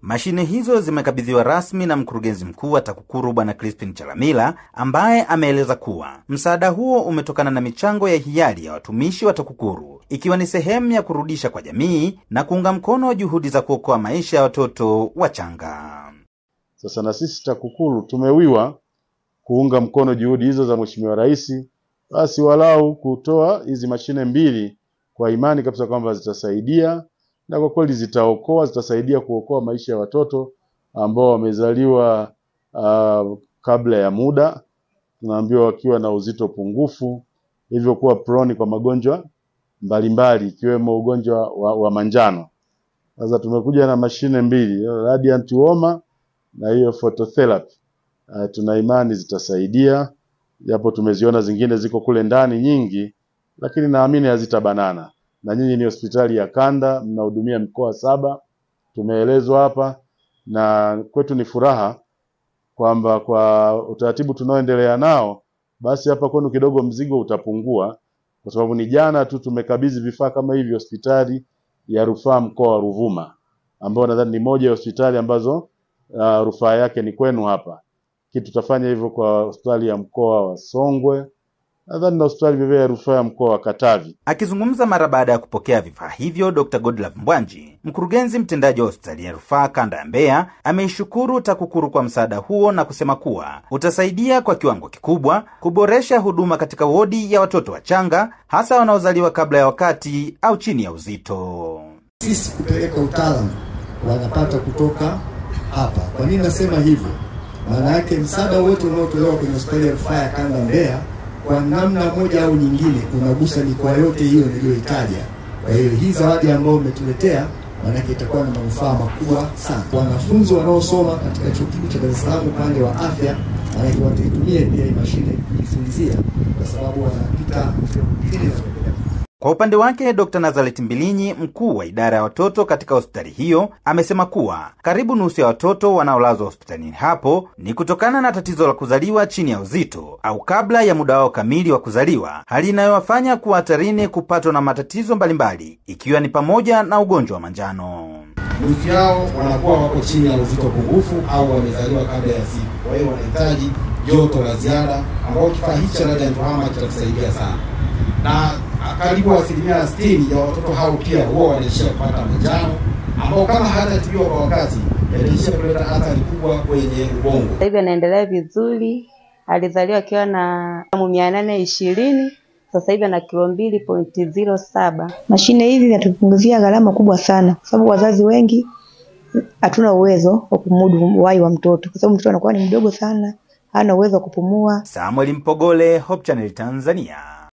Mashine hizo zimekabidhiwa rasmi na mkurugenzi mkuu wa TAKUKURU Bwana Crispin Chalamila, ambaye ameeleza kuwa msaada huo umetokana na michango ya hiari ya watumishi wa TAKUKURU, ikiwa ni sehemu ya kurudisha kwa jamii na kuunga mkono juhudi za kuokoa maisha ya watoto wachanga. Sasa na sisi TAKUKURU tumewiwa kuunga mkono juhudi hizo za Mheshimiwa Rais, basi walau kutoa hizi mashine 2 kwa imani kabisa kwamba zitasaidia, na kwa kweli zitasaidia kuokoa maisha ya watoto ambao wamezaliwa kabla ya muda, tunaambiwa wakiwa na uzito pungufu, hivyo kuwa prone kwa magonjwa mbalimbali ikiwemo ugonjwa wa manjano. Sasa tumekuja na mashine 2, radiant warmer na hiyo phototherapy. Tuna imani zitasaidia, japo tumeziona zingine ziko kule ndani nyingi, lakini naamini hazitabanana. Na nyinyi ni hospitali ya kanda, mnahudumia mikoa 7, tumeelezwa hapa, na kwetu ni furaha kwamba kwa utaratibu tunaoendelea nao, basi hapa kwenu kidogo mzigo utapungua, kwa sababu ni jana tu tumekabidhi vifaa kama hivi hospitali ya rufaa mkoa wa Ruvuma, ambao nadhani ni moja ya hospitali ambazo rufaa yake ni kwenu hapa. Tutafanya hivyo kwa hospitali ya mkoa wa Songwe, nadhani na hospitali ya rufaa ya mkoa wa Katavi. Akizungumza mara baada ya kupokea vifaa hivyo, Dr. Godlove Mbwanji, mkurugenzi mtendaji wa hospitali ya rufaa kanda ya Mbeya, ameishukuru TAKUKURU kwa msaada huo na kusema kuwa utasaidia kwa kiwango kikubwa kuboresha huduma katika wodi ya watoto wachanga, hasa wanaozaliwa kabla ya wakati au chini ya uzito. Sisi kupeleka utaalamu wanapata kutoka hapa. Kwa nini nasema hivyo? Maana yake msaada wote unaotolewa kwenye hospitali ya rufaa ya kanda Mbeya kwa namna moja au nyingine unagusa mikoa yote hiyo niliyoitaja. Kwa hiyo hii zawadi ambayo umetuletea maana yake itakuwa na manufaa makubwa sana. Wanafunzi wanaosoma katika chuo kikuu cha Dar es Salaam upande wa afya, maana yake wataitumia pia hii mashine kujifunzia, kwa sababu wanapita hili. Kwa upande wake, Dr. Nazareth Mbilinyi, mkuu wa idara ya watoto katika hospitali hiyo, amesema kuwa karibu nusu ya watoto wanaolazwa hospitalini hapo ni kutokana na tatizo la kuzaliwa chini ya uzito au kabla ya muda wao kamili wa kuzaliwa, hali inayowafanya kuwa hatarini kupatwa na matatizo mbalimbali, ikiwa ni pamoja na ugonjwa wa manjano. Nusu yao wanakuwa wako chini ya uzito pungufu au wamezaliwa kabla ya siku. Kwa hiyo wanahitaji joto la ziada, ambao kifaa hichi cha radiant warmer kitatusaidia sana. Na karibu 60% ya watoto hao pia huwa wanaishia kupata manjano, ambao kama hatatibiwa kwa wakati yanaishia kuleta athari kubwa kwenye ubongo. Sasa hivi anaendelea vizuri, alizaliwa akiwa na 820, sasa hivi ana kilo 2.07. Mashine hizi zinatupunguzia gharama kubwa sana, kwa sababu wazazi wengi hatuna uwezo wa kumudu uhai wa mtoto, kwa sababu mtoto anakuwa ni mdogo sana, hana uwezo wa kupumua. Samuel Mpogole, Hope Channel Tanzania.